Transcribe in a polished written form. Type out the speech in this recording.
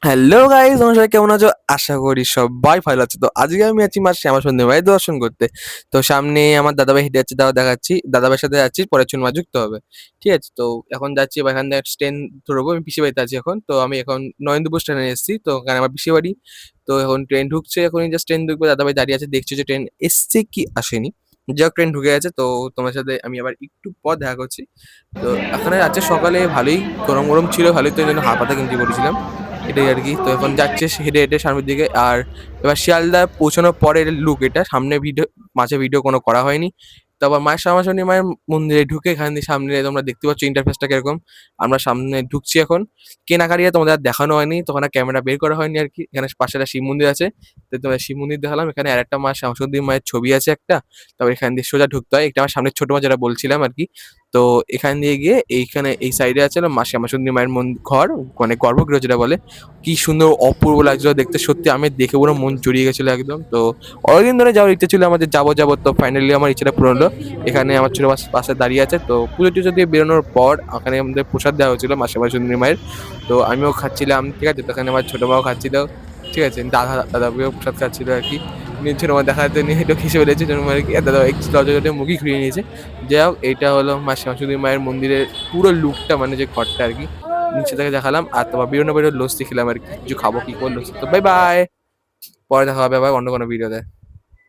Hello guys, তোমরা সবাই কেমন আছো? আশা করি সবাই ভালো আছে। তো আজকে আমি আছি মা শ্যামা সুন্দরী মায়ের দর্শন করতে। তো সামনে আমার দাদাভাই হেঁটে যাচ্ছে, তাও দেখাচ্ছি। দাদাভাইয়ের সাথে যাচ্ছি, পরে চুন মা যুক্ত হবে। ঠিক আছে? তো এখন যাচ্ছি, এবার এখান থেকে ট্রেন ধরবো। আমি পিসির বাড়িতে আছি এখন। তো আমি এখন নরেন্দ্রপুর স্টেশনে এসেছি। তো ওখানে আমার পিসির বাড়ি। তো এখন ট্রেন ঢুকছে, এখনই জাস্ট ট্রেন ঢুকবে। দাদাভাই দাঁড়িয়ে আছে, দেখছি যে ট্রেন এসছে কি আসেনি। যাই হোক, ট্রেন ঢুকে গেছে। তো তোমার সাথে আমি আবার একটু পর দেখা করছি। তো এখানে আজকে সকালে ভালোই গরম গরম ছিল, ভালোই। তো এই জন্য হাফ হাতা গেঞ্জি পরেছিলাম, এটাই আর কি। তো এখন যাচ্ছে হেঁটে হেঁটে সামনের দিকে। আর এবার শিয়ালদা পৌঁছানোর পরের লুক এটা, সামনে ভিডিও, মাঝে ভিডিও কোনো করা হয়নি। তারপর মায়ের সামনাসামনি মায়ের মন্দিরে ঢুকে এখান দিয়ে সামনে তোমরা দেখতে পাচ্ছ ইন্টারফেসটা কিরকম। আমরা সামনে ঢুকছি এখন। কেনাকাটি তোমাদের আর দেখানো হয়নি, তখন আর ক্যামেরা বের করা হয়নি আর কি। এখানে পাশে একটা শিব মন্দির আছে, তো তোমার শিব মন্দির দেখালাম। এখানে আর একটা মা শামসুদ্দিন মায়ের ছবি আছে একটা। তারপর এখান দিয়ে সোজা ঢুকতে হয়, এটা আমার সামনের ছোট মা যেটা বলছিলাম আর কি। তো এখান দিয়ে গিয়ে এইখানে এই সাইডে আছে হলো মা শ্যামাসুন্দরী মায়ের ঘর, মানে গর্ভগৃহ যেটা বলে। কি সুন্দর অপূর্ব লাগছিল দেখতে, সত্যি আমি দেখে পুরো মন জুড়িয়ে গেছিল একদম। তো অনেকদিন ধরে যাওয়ার ইচ্ছা ছিল আমাদের, যাবো যাবো, তো ফাইনালি আমার ইচ্ছাটা পূরণ হলো। এখানে আমার ছোট পাশে দাঁড়িয়ে আছে। তো পুজো টুজো দিয়ে বেরোনোর পর ওখানে আমাদের প্রসাদ দেওয়া হয়েছিল মা শ্যামাসুন্দরী মায়ের। তো আমিও খাচ্ছিলাম, ঠিক আছে। তো এখানে আমার ছোট মাও খাচ্ছিল, ঠিক আছে। দাদাকেও প্রসাদ খাচ্ছিল আর কি। ছোট মা দেখাতে নিয়ে একটু খেসে ফেলেছে ছোট মা আর কি। আর দাদা একটু লজ্জা মুখই ঘুরিয়ে নিয়েছে। যাই হোক, এইটা হলো মা শ্যামাসুন্দরী মায়ের মন্দিরের পুরো লুকটা, মানে যে ঘরটা আর কি। নিচে থেকে দেখালাম। আর তোমার বেরোনো লস্যি খেলাম আর কি, কিছু খাবো কি করে লস্যি। তো বাই বাই, পরে দেখা হবে আবার অন্য কোনো ভিডিওতে।